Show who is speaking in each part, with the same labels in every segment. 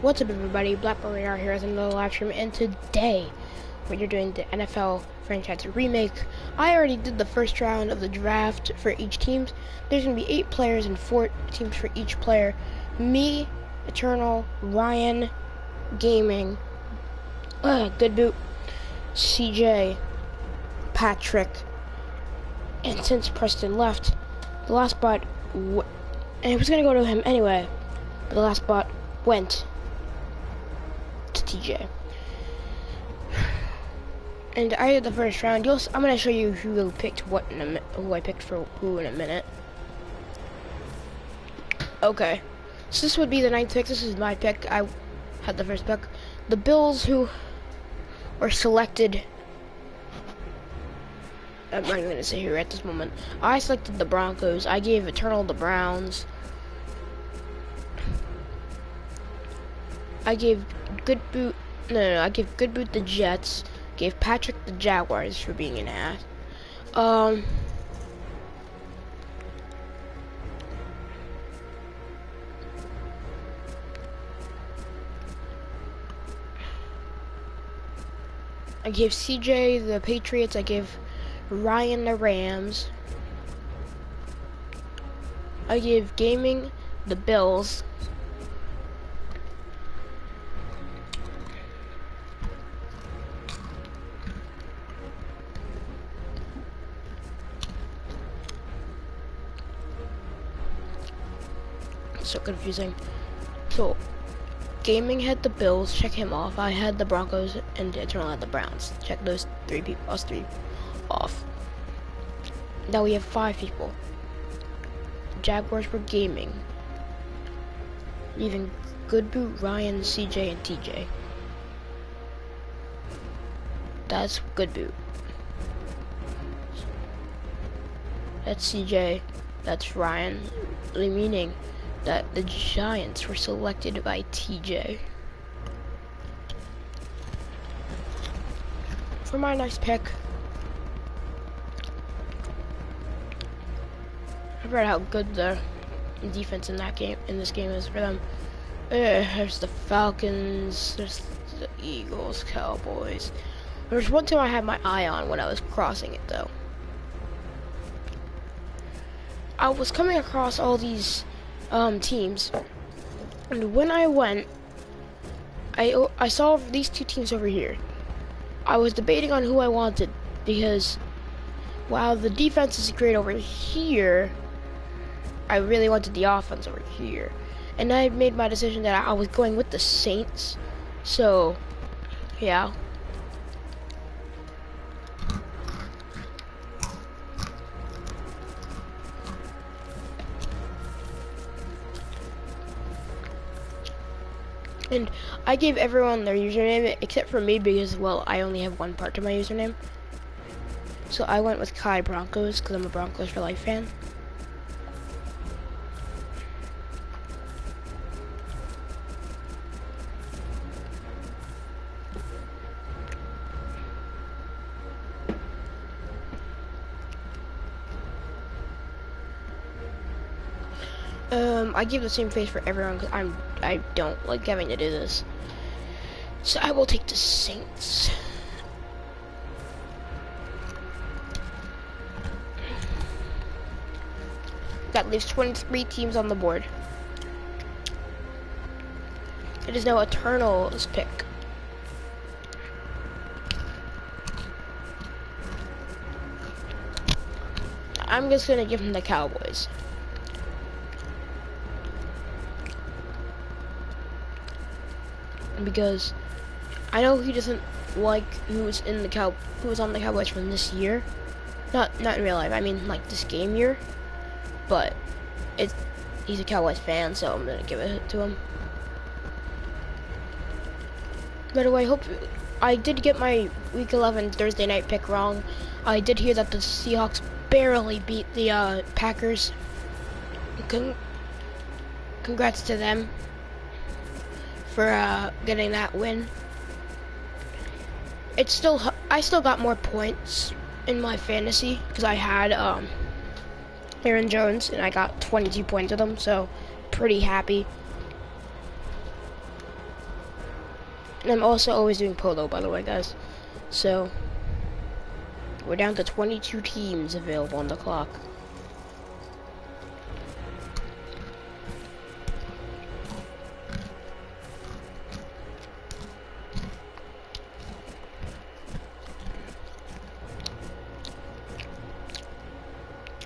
Speaker 1: What's up, everybody? Black Marine here with another live stream, and today we're doing the NFL Franchise Remake. I already did the first round of the draft for each team. There's going to be 8 players and 4 teams for each player. Me, Eternal, Ryan, Gaming, Good Boot, CJ, Patrick, and since Preston left, the last spot, and it was going to go to him anyway, but the last spot went to TJ. And I did the first round. I'm gonna show you who picked what who I picked for who in a minute. Okay, so this would be the 9th pick. This is my pick. I had the first pick. The Bills, who were selected. I'm not gonna say who at this moment. I selected the Broncos. I gave Eternal the Browns. I gave Good Boot. No, I gave Good Boot the Jets. Gave Patrick the Jaguars for being an ass. I gave CJ the Patriots. I gave Ryan the Rams. I gave Gaming the Bills. So confusing. So Gaming had the Bills, check him off. I had the Broncos, and Eternal had the Browns. Check those 3 people, us 3 off. Now we have 5 people. The Jaguars were Gaming, leaving Good Boot, Ryan, CJ, and TJ. That's Good Boot. That's CJ. That's Ryan, meaning that the Giants were selected by TJ. For my next pick, I read how good the defense in this game is for them. There's the Falcons, there's the Eagles, Cowboys. There's one team I had my eye on when I was crossing it though. I was coming across all these teams, and when I went, I saw these 2 teams over here. I was debating on who I wanted, because while the defense is great over here, I really wanted the offense over here, and I made my decision that I was going with the Saints. So yeah. And I gave everyone their username except for me because, well, I only have one part to my username. So I went with Kai Broncos because I'm a Broncos for Life fan. I give the same face for everyone because I don't like having to do this. So I will take the Saints. That leaves 23 teams on the board. It is now Eternal's pick. I'm just gonna give him the Cowboys. Because I know he doesn't like who was on the Cowboys from this year. Not in real life. I mean, like this game year. But he's a Cowboys fan, so I'm gonna give it to him. By the way, I did get my Week 11 Thursday night pick wrong. I did hear that the Seahawks barely beat the Packers. Congrats to them for getting that win. I still got more points in my fantasy because I had Aaron Jones and I got 22 points with him, so pretty happy. And I'm also always doing polo, by the way, guys. So, we're down to 22 teams available on the clock.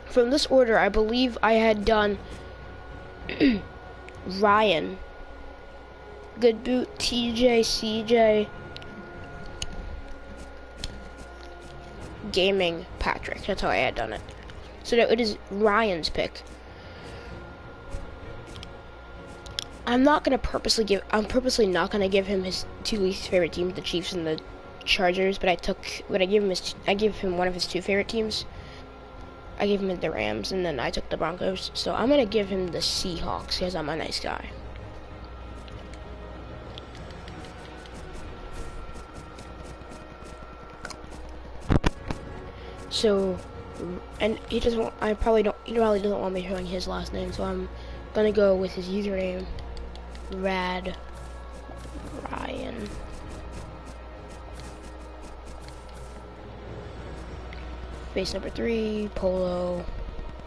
Speaker 1: From this order, I believe I had done Ryan, Good Boot, TJ, CJ, Gaming, Patrick. That's how I had done it. So now it is Ryan's pick. I'm purposely not gonna give him his two least favorite teams, the Chiefs and the Chargers, but I gave him one of his two favorite teams. I gave him the Rams, and then I took the Broncos. So I'm gonna give him the Seahawks because I'm a nice guy. So, and he doesn't. He probably doesn't want me showing his last name. So I'm gonna go with his username, Rad Ryan. Base number 3, polo.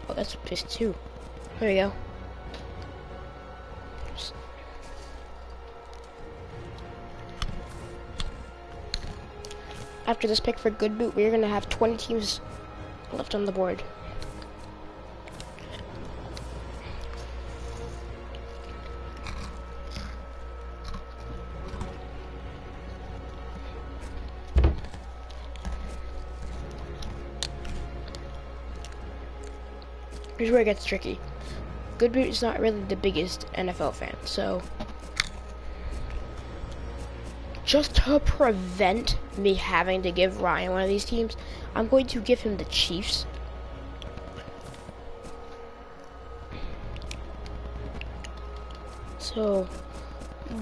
Speaker 1: Oh, that's just 2. There we go. After this pick for Good Boot, we're gonna have 20 teams left on the board. Here's where it gets tricky. Good Boot is not really the biggest NFL fan, so just to prevent me having to give Ryan one of these teams, I'm going to give him the Chiefs. So,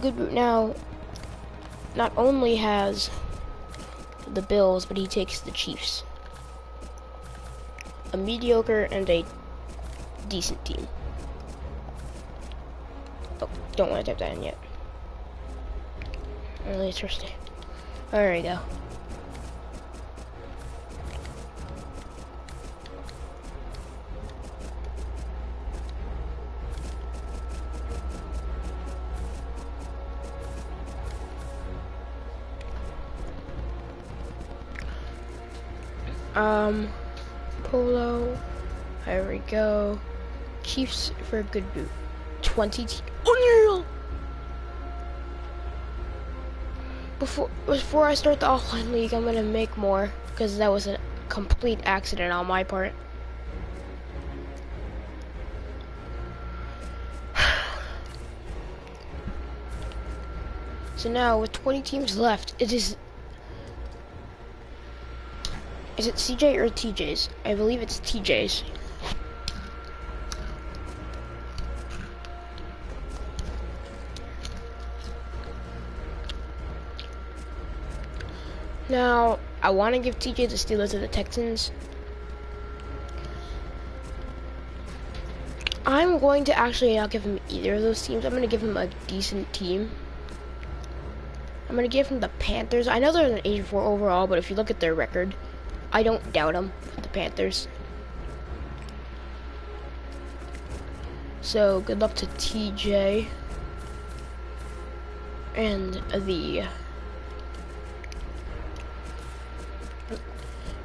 Speaker 1: Good Boot now not only has the Bills, but he takes the Chiefs. A mediocre and a decent team. Oh, don't want to type that in yet. Really thirsty. There we go. Polo. There we go. Chiefs for a Good Boot. 20 unreal. Before I start the offline league, I'm gonna make more because that was a complete accident on my part. So now with 20 teams left, is it CJ or TJ's? I believe it's TJ's. Now, I want to give TJ the Steelers or the Texans. I'm going to actually not give him either of those teams. I'm going to give him a decent team. I'm going to give him the Panthers. I know they're an 84 overall, but if you look at their record, I don't doubt them with the Panthers. So, good luck to TJ and the...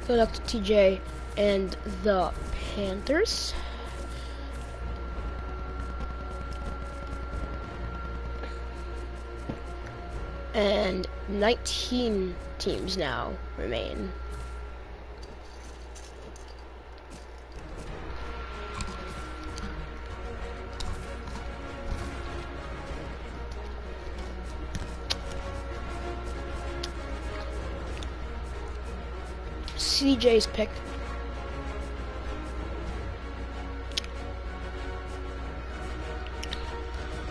Speaker 1: Good luck to TJ and the Panthers. And 19 teams now remain. CJ's pick.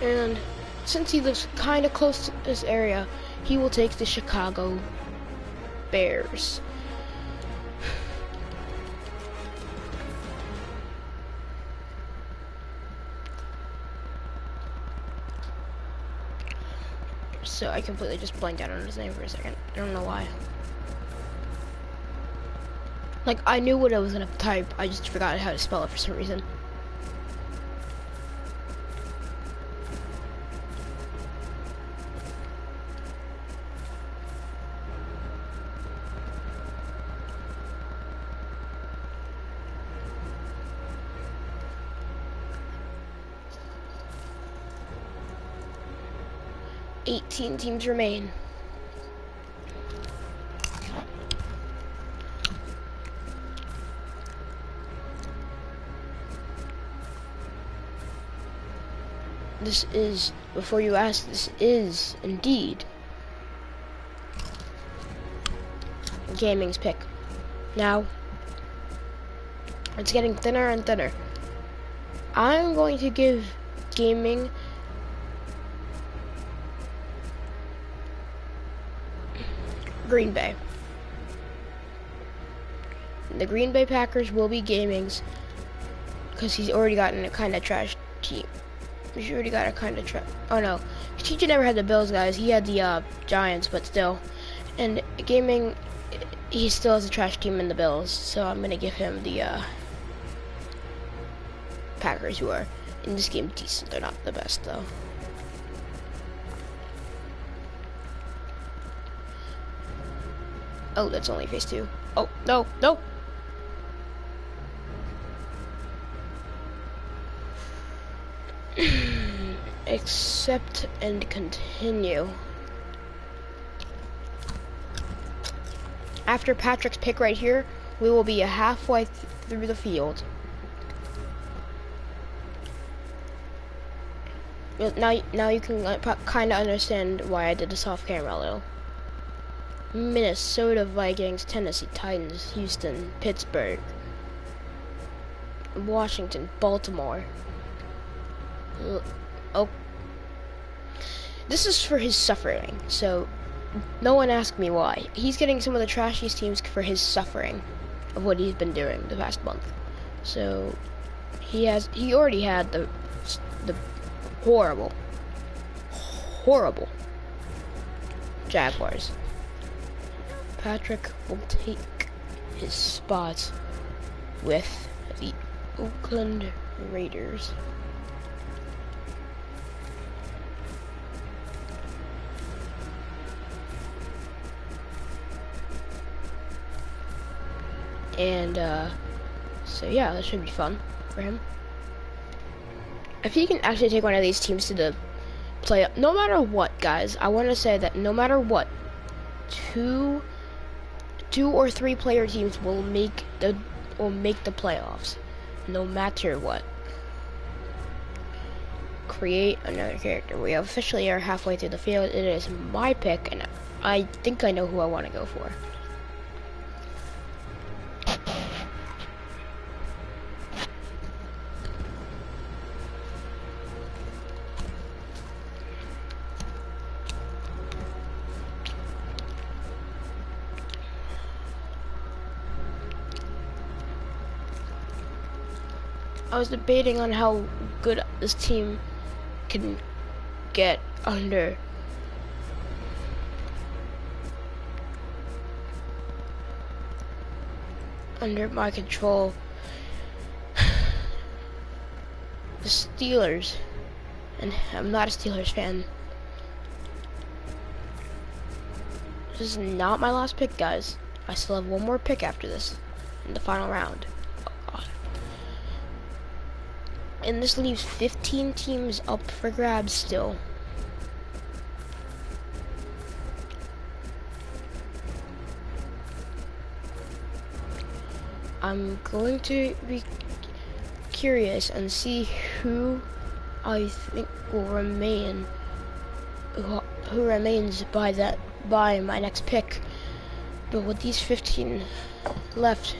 Speaker 1: And since he lives kind of close to this area, he will take the Chicago Bears. So I completely just blanked out on his name for a second. I don't know why. Like, I knew what I was gonna type, I just forgot how to spell it for some reason. "18 teams remain." This is, before you ask, this is indeed gaming's pick. Now, it's getting thinner and thinner. I'm going to give gaming Green Bay. The Green Bay Packers will be gaming's because he's already gotten a kind of trash team. He's already got a kind of trash. Oh no, TJ never had the Bills, guys. He had the Giants, but still. And gaming, he still has a trash team in the Bills, so I'm gonna give him the Packers, who are in this game decent. They're not the best though. Oh, that's only phase 2. Oh, no, no! Accept and continue. After Patrick's pick right here, we will be halfway through the field. Now you can kind of understand why I did this off camera a little. Minnesota Vikings, Tennessee Titans, Houston, Pittsburgh, Washington, Baltimore. Oh, this is for his suffering, so no one asked me why. He's getting some of the trashiest teams for his suffering of what he's been doing the past month. So he already had the horrible Jaguars. Patrick will take his spot with the Oakland Raiders. And so yeah, that should be fun for him. If he can actually take one of these teams to the playoff, no matter what, guys, I want to say that no matter what, two or three player teams will make the playoffs, no matter what. Create another character. We officially are halfway through the field. It is my pick, and I think I know who I want to go for. I was debating on how good this team can get under my control. The Steelers, and I'm not a Steelers fan. This is not my last pick, guys. I still have one more pick after this in the final round. And this leaves 15 teams up for grabs still. I'm going to be curious and see who I think will remain, who remains by my next pick. But with these 15 left,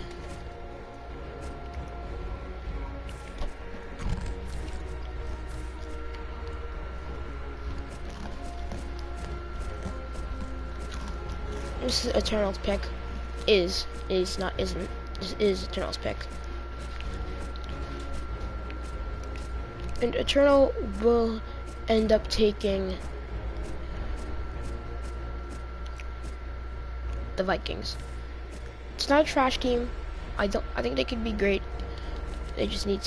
Speaker 1: this is Eternal's pick. Isn't. This is Eternal's pick. And Eternal will end up taking the Vikings. It's not a trash team. I think they could be great. They just need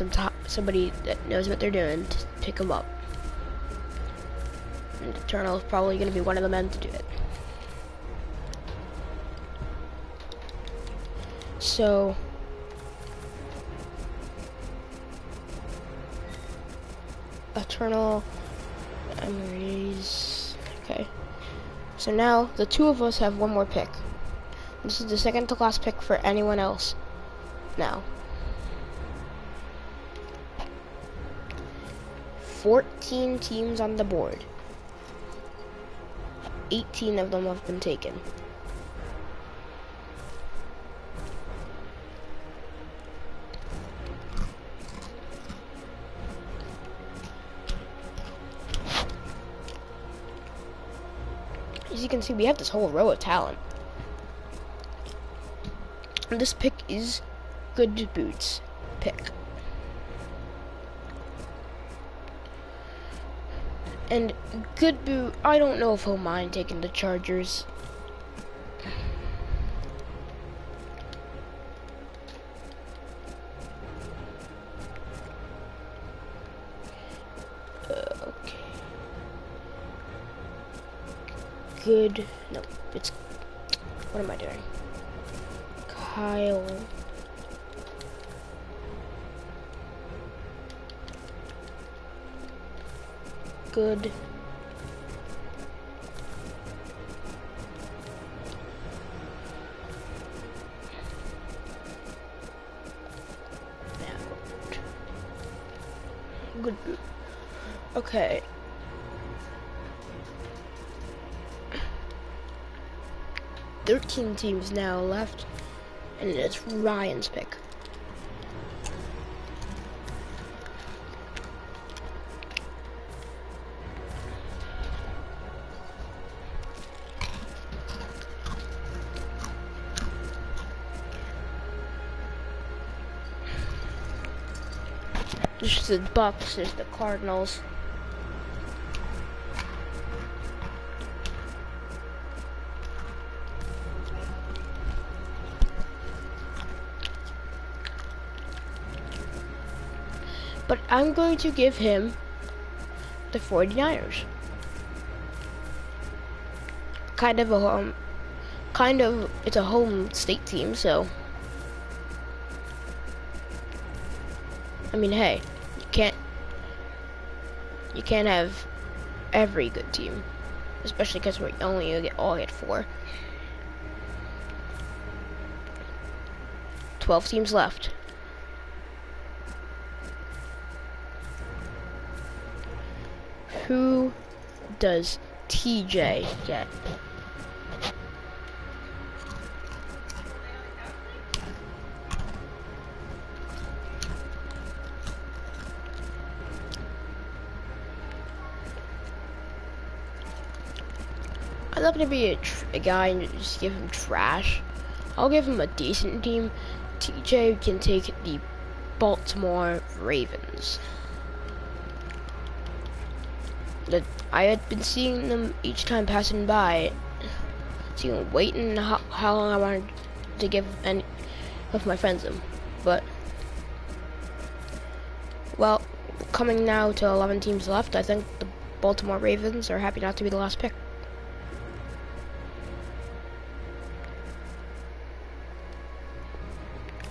Speaker 1: somebody that knows what they're doing to pick them up. And Eternal is probably going to be one of the men to do it. So Eternal memories. Okay. So now the two of us have one more pick. This is the second to last pick for anyone else. Now, 14 teams on the board. 18 of them have been taken. As you can see, we have this whole row of talent. And this pick is Good Boots pick. And Good Boot, I don't know if he'll mind taking the Chargers. Okay. Good, no, it's, what am I doing? Kyle. Good. Good. Okay. Thirteen teams now left, and it's Ryan's pick. There's the Bucks, there's the Cardinals. But I'm going to give him the 49ers. It's a home state team, so I mean, hey, you can't have every good team, especially because we only all get 4. 12 teams left. Who does TJ get? I'm not gonna be a guy and just give him trash. I'll give him a decent team. TJ can take the Baltimore Ravens. I had been seeing them each time passing by, waiting how long I wanted to give any of my friends them. But, well, coming now to 11 teams left, I think the Baltimore Ravens are happy not to be the last pick.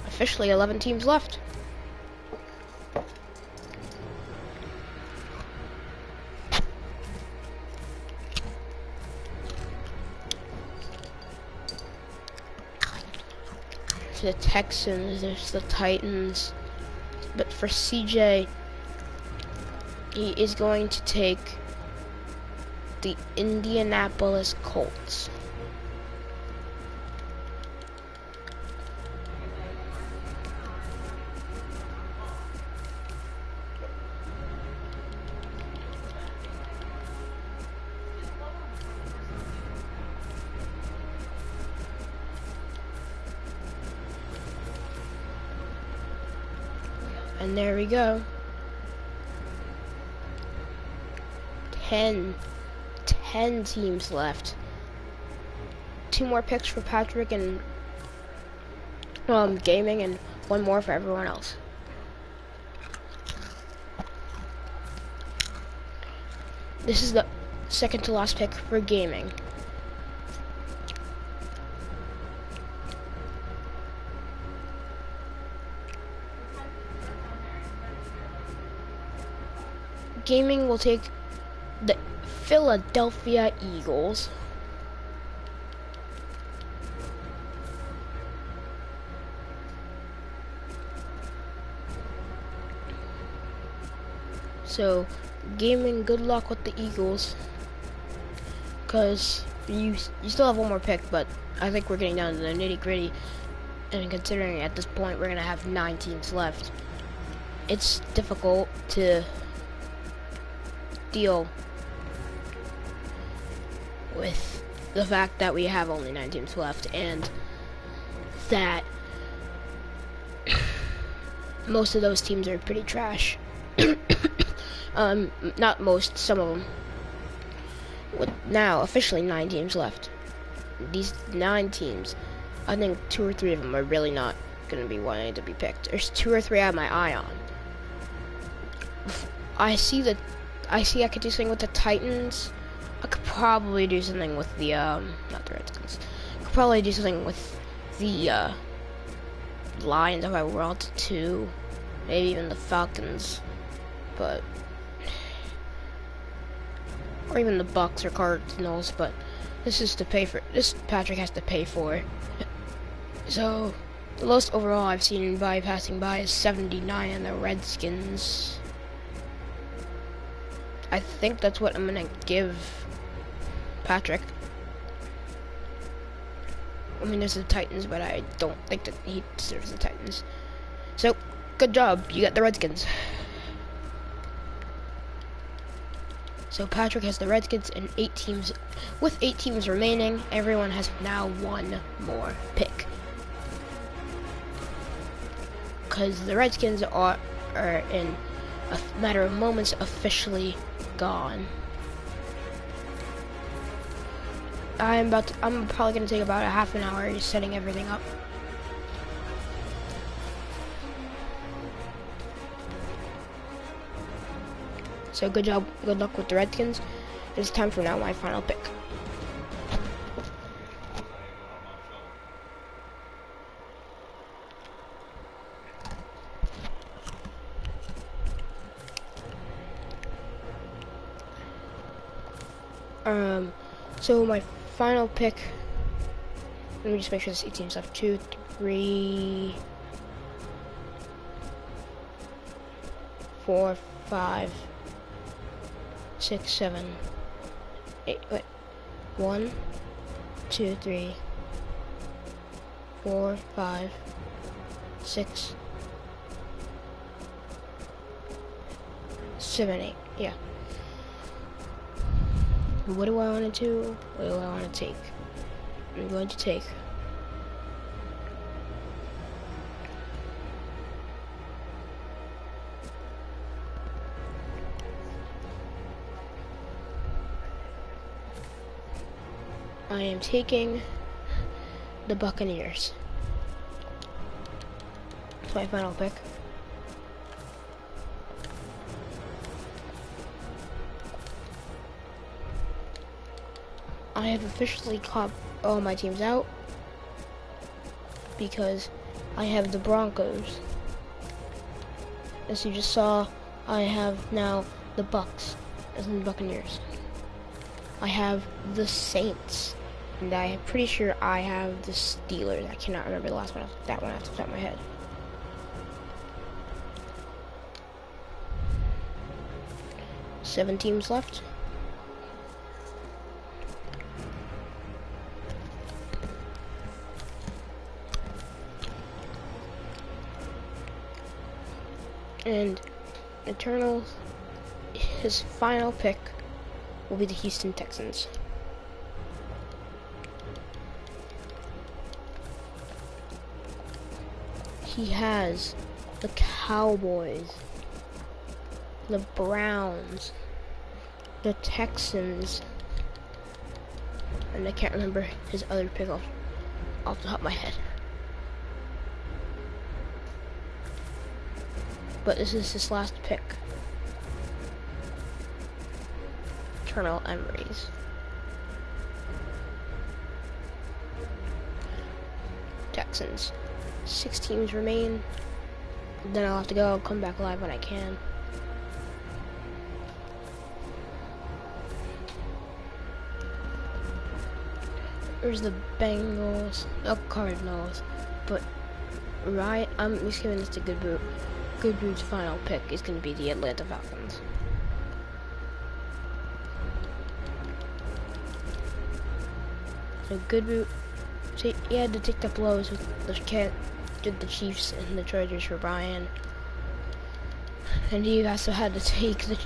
Speaker 1: Officially 11 teams left. The Texans, there's the Titans, but for CJ, he is going to take the Indianapolis Colts. And there we go. 10 teams left. 2 more picks for Patrick and gaming, and 1 more for everyone else. This is the second to last pick for gaming. Gaming will take the Philadelphia Eagles. So, gaming, good luck with the Eagles, because you still have 1 more pick, but I think we're getting down to the nitty-gritty, and considering at this point we're going to have 9 teams left, it's difficult to deal with the fact that we have only 9 teams left, and that most of those teams are pretty trash. Not most, some of them. With now officially 9 teams left. These 9 teams, I think 2 or 3 of them are really not going to be wanting to be picked. There's 2 or 3 I have my eye on. I could do something with the Titans. I could probably do something with the not the Redskins. I could probably do something with the Lions if I were all to 2. Maybe even the Falcons. But or even the Bucks or Cardinals, but this is to pay for. This Patrick has to pay for. So the lowest overall I've seen by passing by is 79 in the Redskins. I think that's what I'm gonna give Patrick. I mean, there's the Titans, but I don't think that he deserves the Titans. So good job, you got the Redskins. So Patrick has the Redskins and 8 teams. With 8 teams remaining, everyone has now 1 more pick. Because the Redskins are in a matter of moments officially gone. I'm probably gonna take about a half an hour just setting everything up. So good job, good luck with the Redskins. It's time for now my final pick. So my final pick, let me just make sure there's 8 teams left. 2, 3, 4, 5, 6, 7, 8, wait, 1, 2, 3, 4, 5, 6, 7, 8, yeah. What do I want to do? What do I want to take? I'm going to take I am taking the Buccaneers. That's my final pick. I have officially caught all my teams out because I have the Broncos. As you just saw, I have now the Bucks as in the Buccaneers. I have the Saints, and I'm pretty sure I have the Steelers. I cannot remember the last one. That one off the top of my head. Seven teams left. And Eternal, his final pick will be the Houston Texans. He has the Cowboys, the Browns, the Texans, and I can't remember his other pick off the top of my head. But this is his last pick. Eternal Emeries. Texans. 6 teams remain. Then I'll have to go, come back live when I can. There's the Bengals, the Cardinals, but Ryan, I'm just giving this to Good Boot. Good Boot's final pick is going to be the Atlanta Falcons. So Good Boot, he had to take the blows with the Chiefs and the Chargers for Brian, and he also had to take the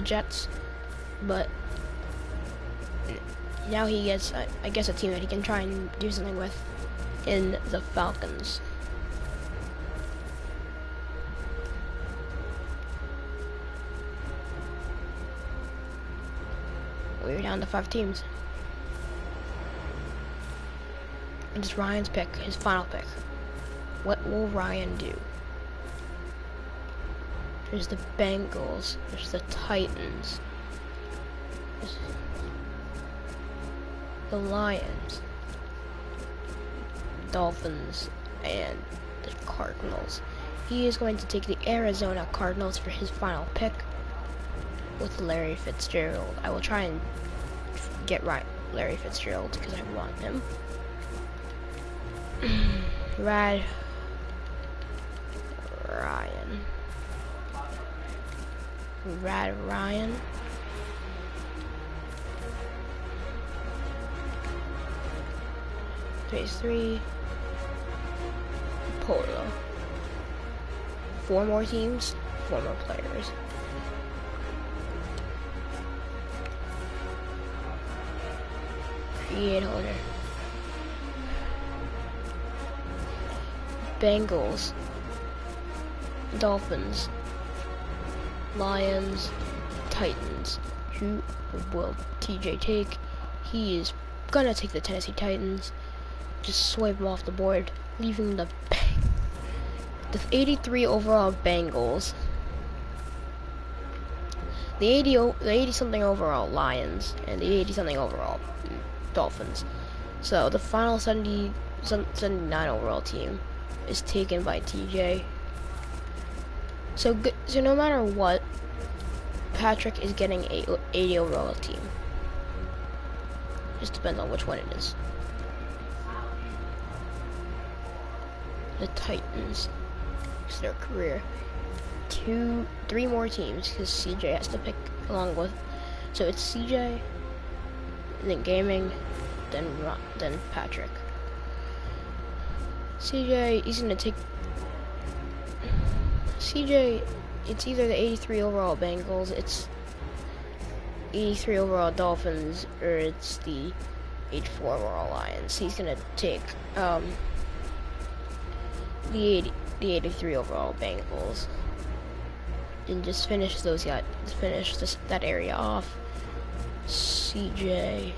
Speaker 1: Jets, but now he gets, I guess, a team that he can try and do something with in the Falcons. We're down to 5 teams. And it's Ryan's pick, his final pick. What will Ryan do? There's the Bengals, there's the Titans, there's the Lions, Dolphins, and the Cardinals. He is going to take the Arizona Cardinals for his final pick with Larry Fitzgerald. I will try and get Larry Fitzgerald because I want him. Ryan. 3 Polo. 4 more teams, 4 more players. Create holder. Bengals, Dolphins, Lions, Titans. Who will TJ take? He is gonna take the Tennessee Titans. Just swipe them off the board, leaving the 83 overall Bengals, the 80 something overall Lions, and the 80 something overall Dolphins. So the final 79 overall team is taken by TJ. So no matter what, Patrick is getting a 80 overall team. Just depends on which one it is. The Titans, it's their career. 3 more teams because CJ has to pick along with. So it's CJ, then Gaming, then Patrick. CJ, he's gonna take. CJ, it's either the 83 overall Bengals, it's 83 overall Dolphins, or it's the 84 overall Lions. He's gonna take the 83 overall Bengals and just finish those guys. Finish that area off. CJ.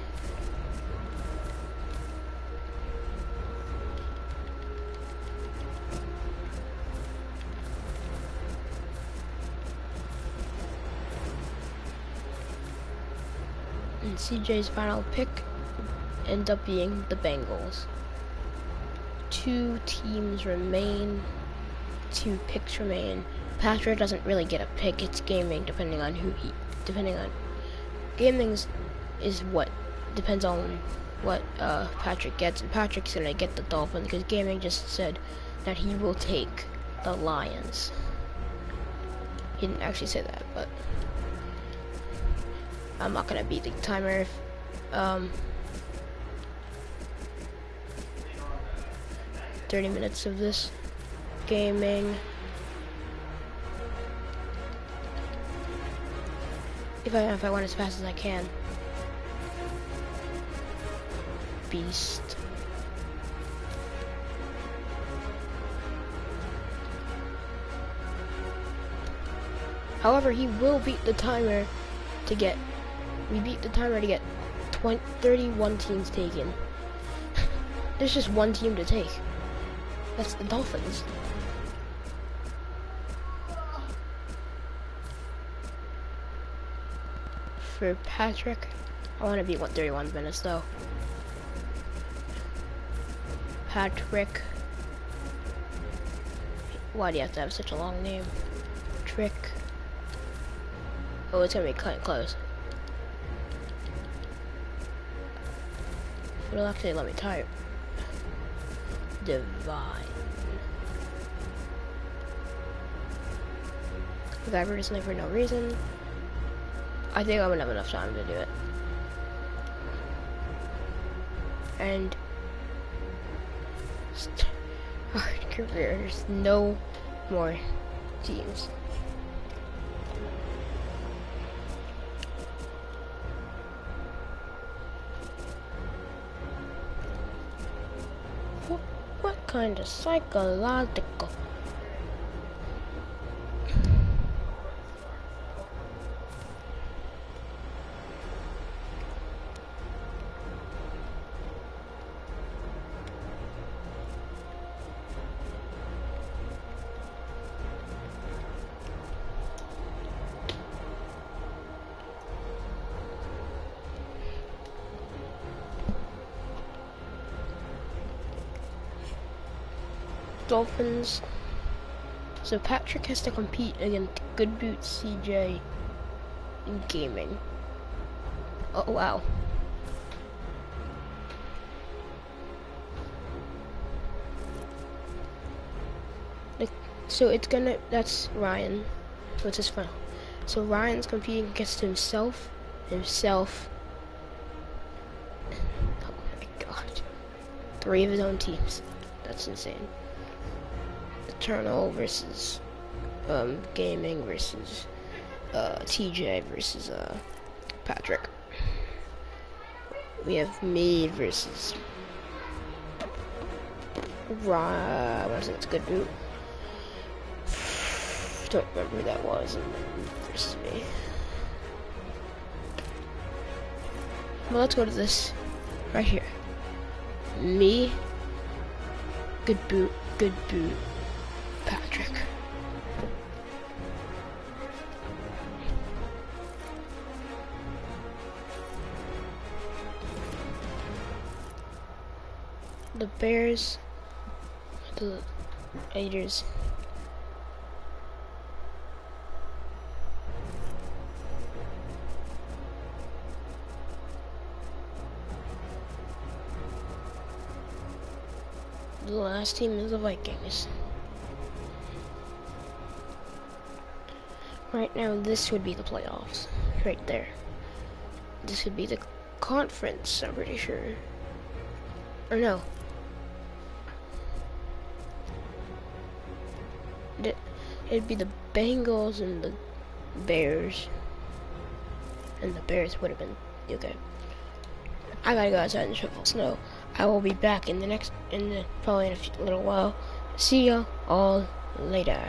Speaker 1: And CJ's final pick ends up being the Bengals. 2 teams remain. 2 picks remain. Patrick doesn't really get a pick. It's Gaming, depending on Gaming's is what depends on what Patrick gets, and Patrick's gonna get the Dolphins because Gaming just said that he will take the Lions. He didn't actually say that, but I'm not gonna beat the timer if 30 minutes of this. Gaming. If I went as fast as I can. Beast. However, he will beat the timer to get We beat the timer to get 31 teams taken. There's just one team to take. That's the Dolphins. For Patrick, I want to beat 31 minutes though. Patrick. Why do you have to have such a long name? Trick. Oh, it's gonna be close. It'll actually let me type. Divine. I've advertising for no reason. I think I'm gonna have enough time to do it. And our career, there's no more teams. What kind of psychological? Dolphins. So Patrick has to compete against Good Boot CJ in gaming. Oh wow. So it's gonna, that's Ryan. What's his fun? So Ryan's competing against himself. Oh my god. 3 of his own teams. That's insane. Eternal versus gaming versus TJ versus Patrick. We have me versus I want to say it's Good Boot. Don't remember who that was, and then versus me. Well, let's go to this right here. Me, Good Boot, Patrick. The Bears, the Raiders. The last team is the Vikings. Right now, this would be the playoffs. Right there. This would be the conference, I'm pretty sure. Or no. It'd be the Bengals and the Bears. And the Bears would have been okay. I gotta go outside and shovel snow. I will be back in the probably in a little while. See ya all later.